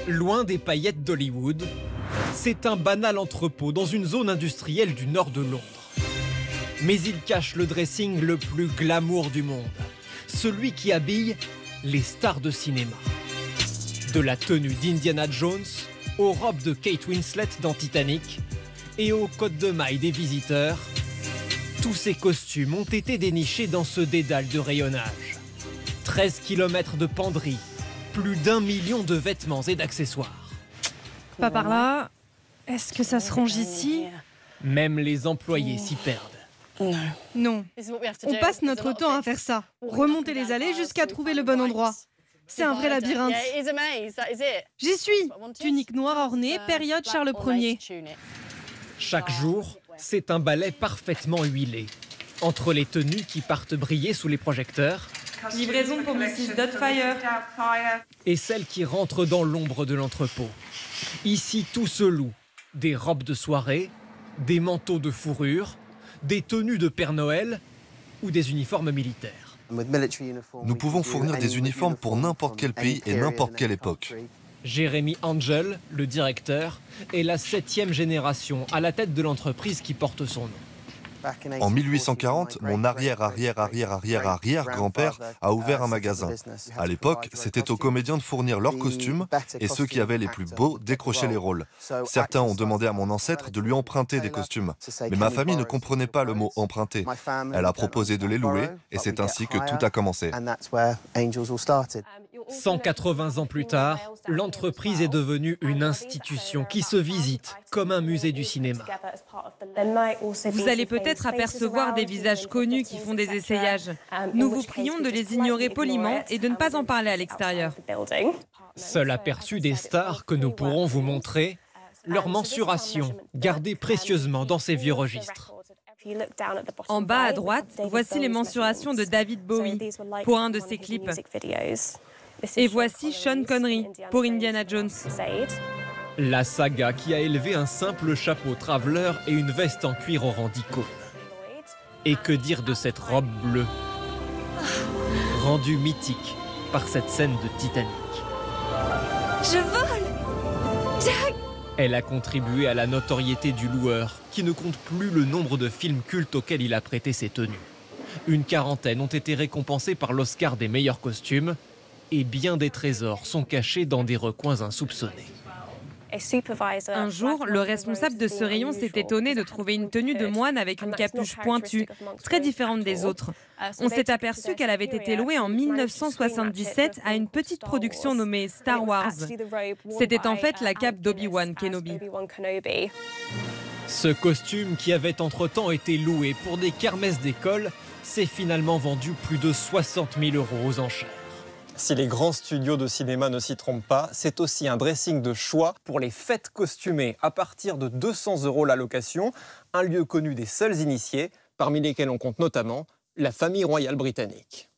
Loin des paillettes d'Hollywood, c'est un banal entrepôt dans une zone industrielle du nord de Londres. Mais il cache le dressing le plus glamour du monde, celui qui habille les stars de cinéma. De la tenue d'Indiana Jones aux robes de Kate Winslet dans Titanic et aux côtes de mailles des visiteurs, tous ces costumes ont été dénichés dans ce dédale de rayonnage. 13 km de penderie, plus d'1 million de vêtements et d'accessoires. Pas par là. Est-ce que ça se range ici? Même les employés s'y perdent. Non. On passe notre temps à faire ça. Remonter les allées jusqu'à trouver le bon endroit. C'est un vrai labyrinthe. J'y suis. Tunique noire ornée, période Charles Ier. Chaque jour, c'est un ballet parfaitement huilé. Entre les tenues qui partent briller sous les projecteurs Livraison pour Mrs. Doubtfire. et celles qui rentrent dans l'ombre de l'entrepôt. Ici, tout se loue. Des robes de soirée, des manteaux de fourrure, des tenues de Père Noël ou des uniformes militaires. Nous pouvons fournir des uniformes pour n'importe quel pays et n'importe quelle époque. Jeremy Angel, le directeur, est la 7e génération à la tête de l'entreprise qui porte son nom. En 1840, mon arrière-arrière-arrière-arrière-arrière-grand-père a ouvert un magasin. À l'époque, c'était aux comédiens de fournir leurs costumes et ceux qui avaient les plus beaux décrochaient les rôles. Certains ont demandé à mon ancêtre de lui emprunter des costumes. Mais ma famille ne comprenait pas le mot « emprunter ». Elle a proposé de les louer et c'est ainsi que tout a commencé. 180 ans plus tard, l'entreprise est devenue une institution qui se visite comme un musée du cinéma. Vous allez peut-être apercevoir des visages connus qui font des essayages. Nous vous prions de les ignorer poliment et de ne pas en parler à l'extérieur. Seul aperçu des stars que nous pourrons vous montrer, leur mensuration gardée précieusement dans ces vieux registres. En bas à droite, voici les mensurations de David Bowie pour un de ses clips. Et voici Sean Connery pour Indiana Jones. La saga qui a élevé un simple chapeau traveler et une veste en cuir au rang d'icône. Et que dire de cette robe bleue, rendue mythique par cette scène de Titanic. Je vole! Jack! Elle a contribué à la notoriété du loueur, qui ne compte plus le nombre de films cultes auxquels il a prêté ses tenues. Une quarantaine ont été récompensés par l'Oscar des meilleurs costumes, et bien des trésors sont cachés dans des recoins insoupçonnés. Un jour, le responsable de ce rayon s'est étonné de trouver une tenue de moine avec une capuche pointue, très différente des autres. On s'est aperçu qu'elle avait été louée en 1977 à une petite production nommée Star Wars. C'était en fait la cape d'Obi-Wan Kenobi. Ce costume, qui avait entre-temps été loué pour des kermesses d'école, s'est finalement vendu plus de 60 000 € aux enchères. Si les grands studios de cinéma ne s'y trompent pas, c'est aussi un dressing de choix pour les fêtes costumées à partir de 200 € la location, un lieu connu des seuls initiés, parmi lesquels on compte notamment la famille royale britannique.